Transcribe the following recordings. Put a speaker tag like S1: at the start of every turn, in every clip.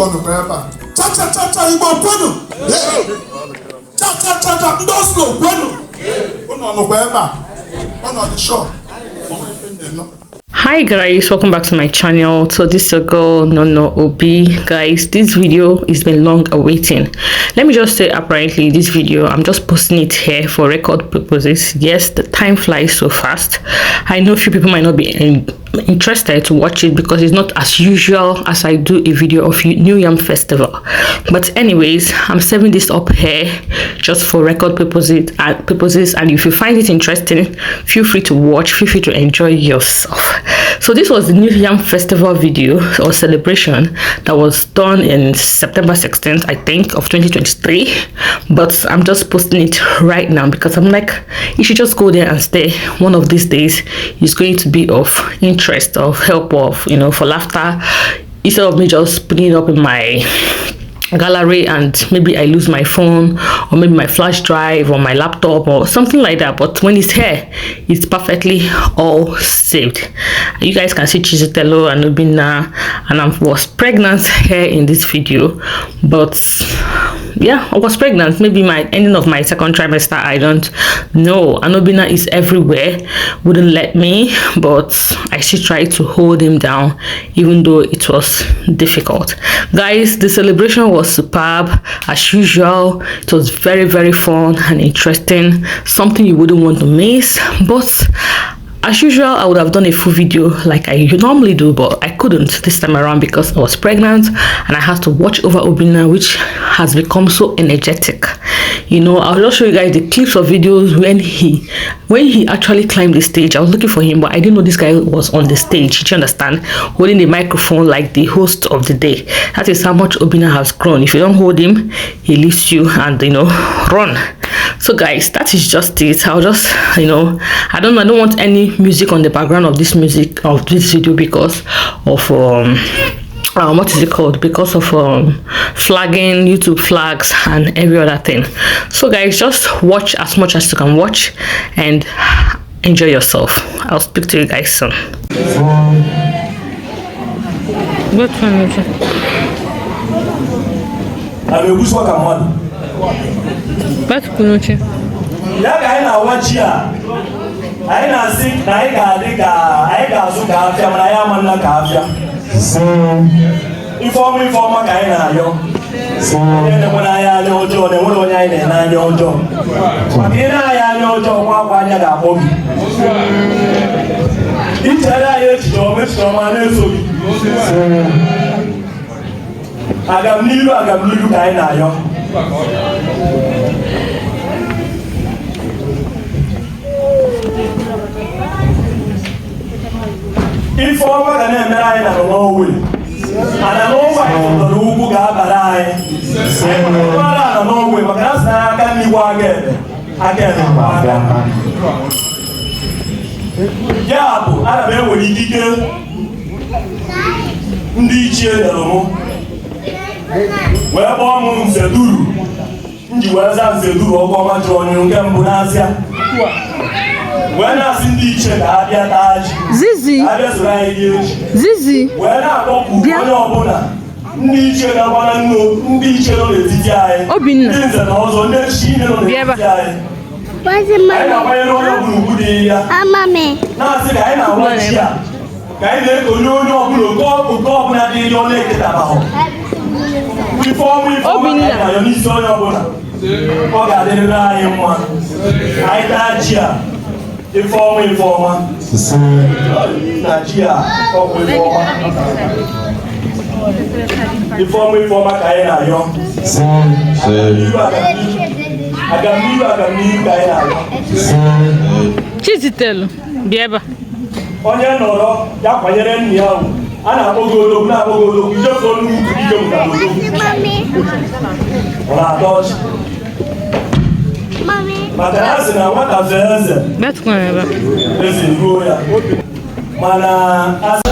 S1: Igbo no papa. Cha Igbo kwenu. Cha ndo slow kwenu. Uno no papa. Uno the shop.
S2: Hi guys, welcome back to my channel. So this is your girl No Obi. Guys, this video has been long awaiting. Let me just say, apparently this video I'm just posting it here for record purposes. Yes, the time flies so fast. I know a few people might not be interested to watch it because it's not as usual as I do a video of New Yam Festival. But anyways, I'm saving this up here just for record purposes, and if you find it interesting, feel free to watch, feel free to enjoy yourself. So this was the New Yam Festival video or celebration that was done in September 16th, I think, of 2023. But I'm just posting it right now because I'm like, you should just go there and stay. One of these days is going to be of interest, of help, of, you know, for laughter, instead of me just putting it up in my gallery and maybe I lose my phone or maybe my flash drive or my laptop or something like that. But when it's here, it's perfectly all saved. You guys can see Chizitello and Obina, and I was pregnant here in this video. But yeah, I was pregnant, maybe my ending of my second trimester, I don't know. Anobina is everywhere, wouldn't let me, but I still tried to hold him down even though it was difficult. Guys, the celebration was superb as usual. It was very fun and interesting, something you wouldn't want to miss. But as usual, I would have done a full video like I normally do, but I couldn't this time around because I was pregnant and I had to watch over Obina, which has become so energetic. You know, I'll just show you guys the clips of videos when he actually climbed the stage. I was looking for him, but I didn't know this guy was on the stage. Do you understand? Holding the microphone like the host of the day. That is how much Obina has grown. If you don't hold him, he leaves you and, you know, run. So guys, that is just it. I'll just, you know, I don't want any music on the background of this video because of what is it called, because of flagging, YouTube flags and every other thing. So guys, just watch as much as you can watch and enjoy yourself. I'll speak to you guys soon. What one is it? But kunoche.
S3: Ya ga ina wachi a. Ai na sik na ai ga su ka afia na ya man na ka afia. Inform ka ina yo. Ne mo na ya yo jo ne mo nya ina na yo jo. Ni na ya yo jo kwa nya ga mo bi. Itara ye jo me so ma na so bi. Agam nilu ka ina yo. Informa ka na emere anyị na n'ọnwe ana n'ọnwa anyị tọrọ ugwu ga-abara anyị ụgbọala na n'ọnwe maka na sị aka n'igwe aka ebe ya bụ ana m enwere ikike ndị ichie nyere mụ wee kpọọ m Nseduru nji wee za Nseduru ọgọma ji onye nke mbụ n'Azịa wee na-asị ndị ichie ka ha bịa taa ji abịa soro anyị dị echi wee na-akpọpụ onye ọbụla ndị ichie na-agbara ndị ichie nọ n'etiti anyị ndị nze na ọzọ ndị echichi niile nọ n'etiti anyị na-akwanyere onye ọbụla ugwu dị ya na-asị ka anyị na-awa ji a ka anyị na-ekonye onye ọbụla oke ọbụla dị ihe ọ na-eketabahụ ifeọmụ ka anyị na-ayọ n'isi onye ọbụla ọ ga-adịrịrị anyị mma anyị taa ji a Informa. Na dia, informa ka anyị na-ayọ. Agamiru ka anyị na-ayọ.
S2: Chizitello, bịa ebe a.
S3: Onye nọrọ ya kwanyere nne ya ahụ. A na-akpọgo odogwu ijefu olu ije mụta odogwu. Ọ na-atọ ọchị. Maka na asị na nwata fee eze. Eze ruo ya. Mana asị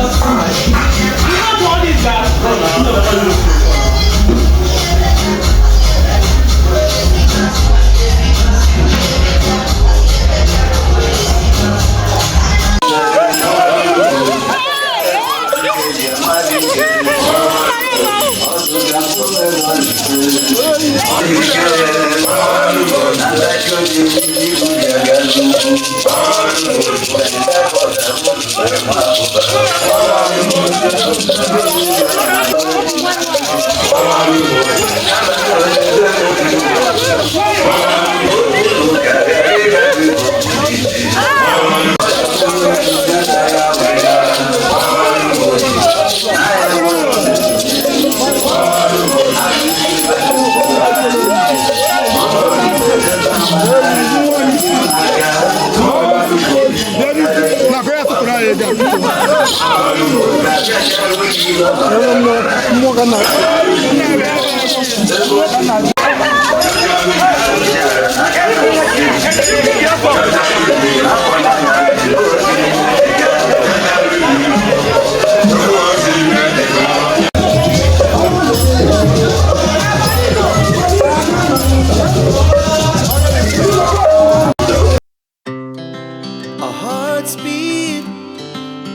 S4: Our hearts beat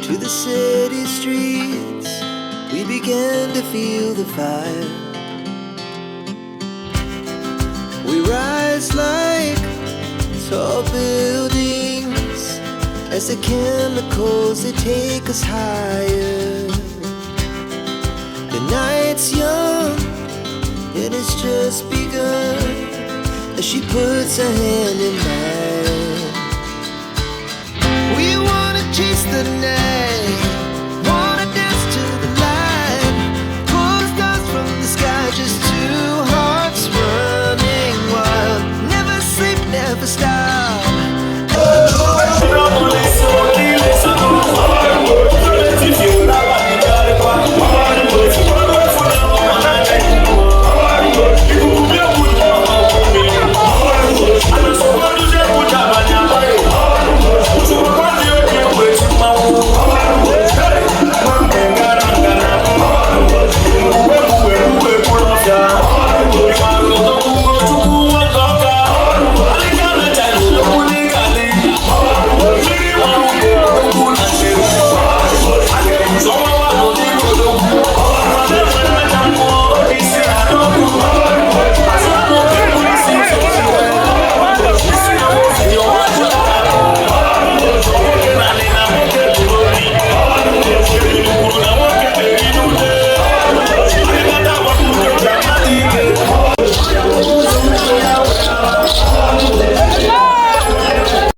S4: to the city streets. We began to feel the fire. We rise like tall buildings as the chemicals they take us higher. The night's young, it has just begun as she puts her hand in mine.